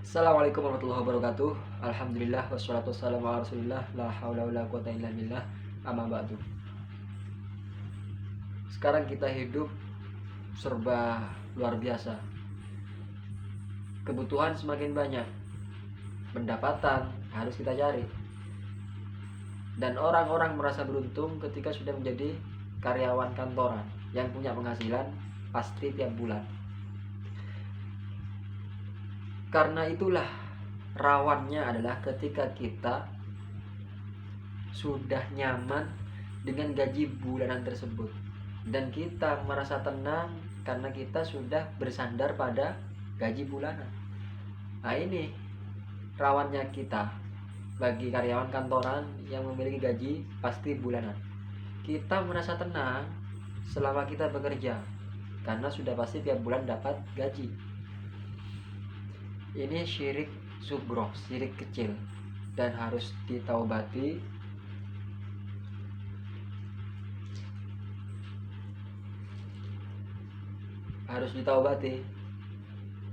Assalamualaikum warahmatullahi wabarakatuh. Alhamdulillah wassalatu wassalamu ala Rasulillah la haula wala quwata illa billah. Amma ba'du. Sekarang kita hidup serba luar biasa. Kebutuhan semakin banyak. Pendapatan harus kita cari. Dan orang-orang merasa beruntung ketika sudah menjadi karyawan kantoran yang punya penghasilan pasti tiap bulan. Karena itulah rawannya adalah ketika kita sudah nyaman dengan gaji bulanan tersebut dan kita merasa tenang karena kita sudah bersandar pada gaji bulanan. Nah, ini rawannya kita bagi karyawan kantoran yang memiliki gaji pasti bulanan. Kita merasa tenang selama kita bekerja karena sudah pasti tiap bulan dapat gaji. Ini syirik subroh, syirik kecil, dan harus ditaubati.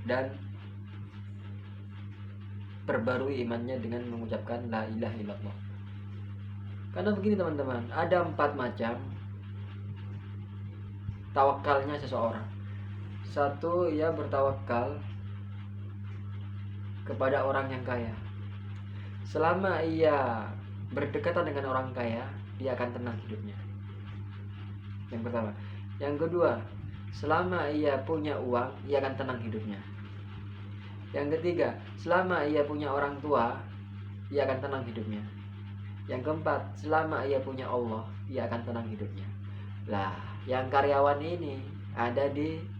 Dan perbarui imannya dengan mengucapkan la ilaha illallah. Karena begini teman-teman, ada 4 macam tawakalnya seseorang. Satu, ia bertawakal kepada orang yang kaya. Selama ia berdekatan dengan orang kaya, dia akan tenang hidupnya. Yang pertama. Yang kedua, selama ia punya uang, ia akan tenang hidupnya. Yang ketiga, selama ia punya orang tua, ia akan tenang hidupnya. Yang keempat, selama ia punya Allah, ia akan tenang hidupnya. Lah, yang karyawan ini ada di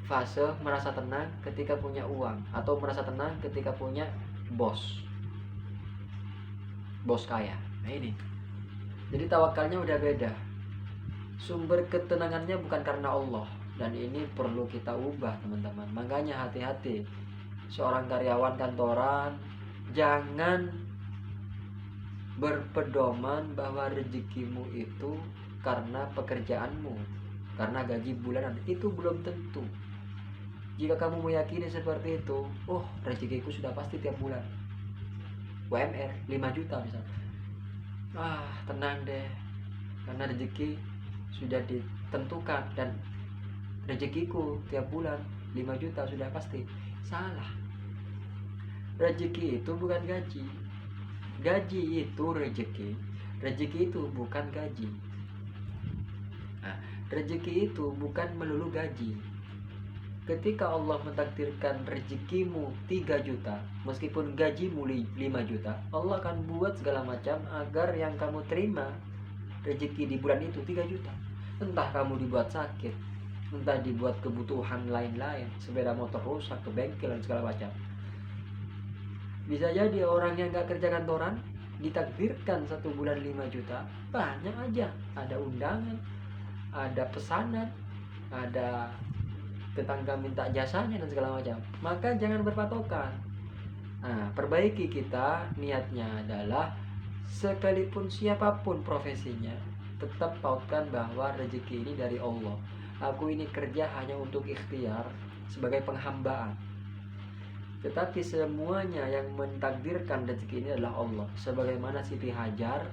fase merasa tenang ketika punya uang, atau merasa tenang ketika punya bos kaya. Nah ini, jadi tawakalnya udah beda. Sumber ketenangannya bukan karena Allah, dan ini perlu kita ubah teman-teman. Makanya hati-hati, seorang karyawan kantoran jangan berpedoman bahwa rezekimu itu karena pekerjaanmu, karena gaji bulanan. Itu belum tentu. Jika kamu meyakini seperti itu, oh rezekiku sudah pasti tiap bulan UMR 5 juta misalnya, tenang deh, karena rezeki sudah ditentukan dan rezekiku tiap bulan 5 juta sudah pasti. Salah. Rezeki itu bukan gaji. Gaji itu rezeki. Rezeki itu bukan gaji. Nah, rezeki itu bukan melulu gaji. Ketika Allah mentakdirkan rezekimu 3 juta, meskipun gajimu 5 juta, Allah akan buat segala macam agar yang kamu terima rezeki di bulan itu 3 juta. Entah kamu dibuat sakit, entah dibuat kebutuhan lain-lain, sepeda motor rusak, ke bengkel dan segala macam. Bisa jadi orang yang gak kerja kantoran ditakdirkan 1 bulan 5 juta, banyak aja. Ada undangan, ada pesanan, ada tetangga minta jasanya dan segala macam. Maka jangan berpatokan. Nah, perbaiki kita, niatnya adalah sekalipun siapapun profesinya, tetap pautkan bahwa rezeki ini dari Allah. Aku ini kerja hanya untuk ikhtiar, sebagai penghambaan. Tetapi semuanya yang mentakdirkan rezeki ini adalah Allah. Sebagaimana Siti Hajar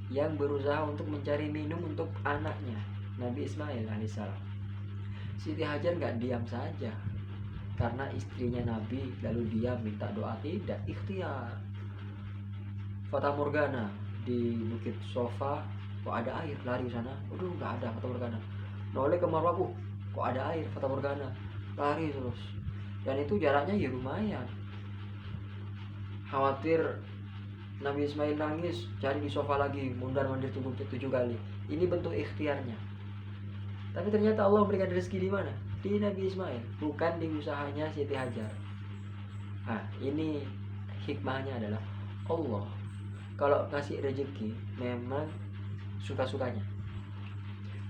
yang berusaha untuk mencari minum untuk anaknya, Nabi Ismail alaihissalam. Siti Hajar gak diam saja karena istrinya Nabi, lalu dia minta doa. Tidak, ikhtiar. Fata Morgana di Bukit Sofa, kok ada air, lari ke sana. Aduh, gak ada Fata Morgana. Noleh ke Marwah, kok ada air, Fata Morgana. Lari terus. Dan itu jaraknya ya lumayan. Khawatir Nabi Ismail nangis, cari di sofa lagi, mundar-mandir 7 kali. Ini bentuk ikhtiarnya. Tapi ternyata Allah memberikan rezeki di mana? Di Nabi Ismail, bukan di usahanya Siti Hajar. Nah, ini hikmahnya adalah Allah kalau ngasih rezeki memang suka-sukanya.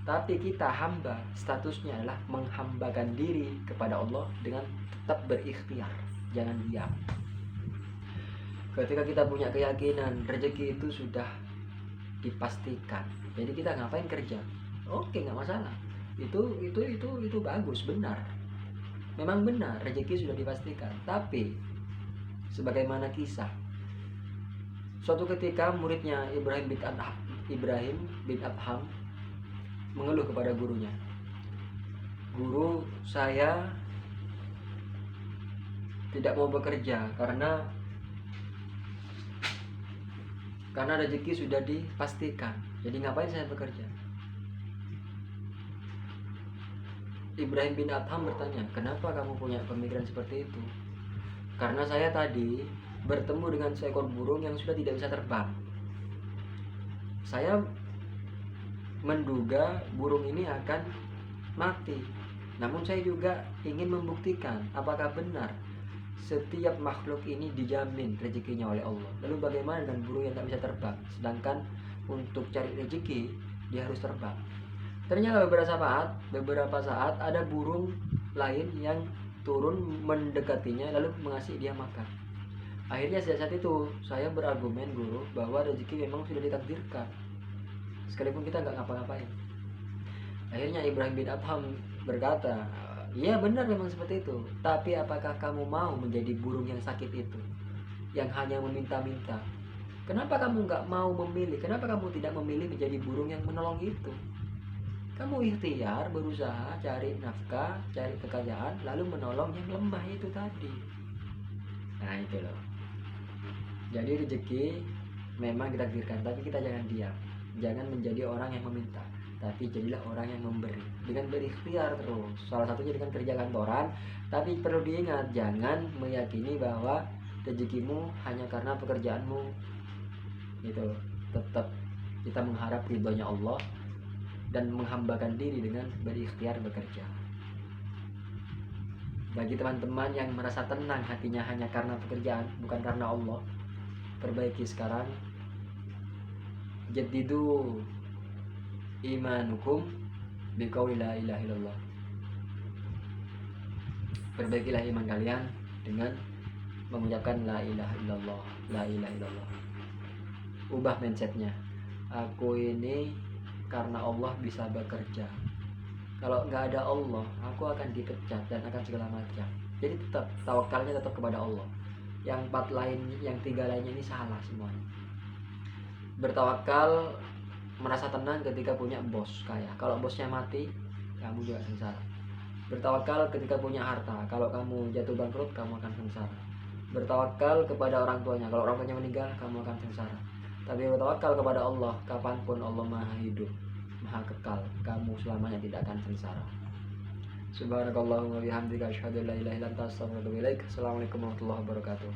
Tapi kita hamba, statusnya adalah menghambakan diri kepada Allah dengan tetap berikhtiar, jangan diam. Ketika kita punya keyakinan rezeki itu sudah dipastikan, jadi kita ngapain kerja? Oke, nggak masalah. Itu bagus, benar. Memang benar rezeki sudah dipastikan, tapi sebagaimana kisah suatu ketika muridnya Ibrahim bin Adham mengeluh kepada gurunya, "Guru, saya tidak mau bekerja karena rezeki sudah dipastikan. Jadi ngapain saya bekerja?" Ibrahim bin Adham bertanya, "Kenapa kamu punya pemikiran seperti itu?" "Karena saya tadi bertemu dengan seekor burung yang sudah tidak bisa terbang. Saya menduga burung ini akan mati. Namun saya juga ingin membuktikan apakah benar setiap makhluk ini dijamin rezekinya oleh Allah. Lalu bagaimana dengan burung yang tak bisa terbang? Sedangkan untuk cari rezeki dia harus terbang." Ternyata beberapa saat ada burung lain yang turun mendekatinya lalu mengasih dia makan. Akhirnya sejak saat itu saya berargumen, "Guru, bahwa rezeki memang sudah ditakdirkan sekalipun kita nggak ngapa-ngapain." Akhirnya Ibrahim bin Adham berkata, "Iya benar memang seperti itu. Tapi apakah kamu mau menjadi burung yang sakit itu, yang hanya meminta-minta? Kenapa kamu nggak mau memilih? Kenapa kamu tidak memilih menjadi burung yang menolong itu? Kamu ikhtiar berusaha cari nafkah, cari kekayaan, lalu menolong yang lemah itu tadi." Nah itu loh. Jadi rezeki memang ditakdirkan, tapi kita jangan diam. Jangan menjadi orang yang meminta, tapi jadilah orang yang memberi dengan berikhtiar terus. Salah satunya dengan kerja kantoran. Tapi perlu diingat, jangan meyakini bahwa rezekimu hanya karena pekerjaanmu. Itu tetap kita mengharap ridhonya Allah dan menghambakan diri dengan berikhtiar bekerja. Bagi teman-teman yang merasa tenang hatinya hanya karena pekerjaan, bukan karena Allah, perbaiki sekarang. Jaddidu imanukum biqauli la ilaha illallah. Perbaikilah iman kalian dengan mengucapkan la ilaha illallah, la ilaha illallah. Ubah mindsetnya. Aku ini karena Allah bisa bekerja. Kalau nggak ada Allah, aku akan dipecat dan akan segala macam. Jadi tetap tawakalnya tetap kepada Allah. Yang tiga lainnya ini salah semuanya. Bertawakal, merasa tenang ketika punya bos kaya. Kalau bosnya mati, kamu juga sengsara. Bertawakal ketika punya harta. Kalau kamu jatuh bangkrut, kamu akan sengsara. Bertawakal kepada orang tuanya. Kalau orang tuanya meninggal, kamu akan sengsara. Tapi bertawakal kepada Allah, kapanpun Allah maha hidup, maha kekal, kamu selamanya tidak akan sengsara. Subhanakallahumma bihamdika asyhadu an la ilaha illa anta astaghfiruka wa atubu ilaik. Assalamualaikum warahmatullahi wabarakatuh.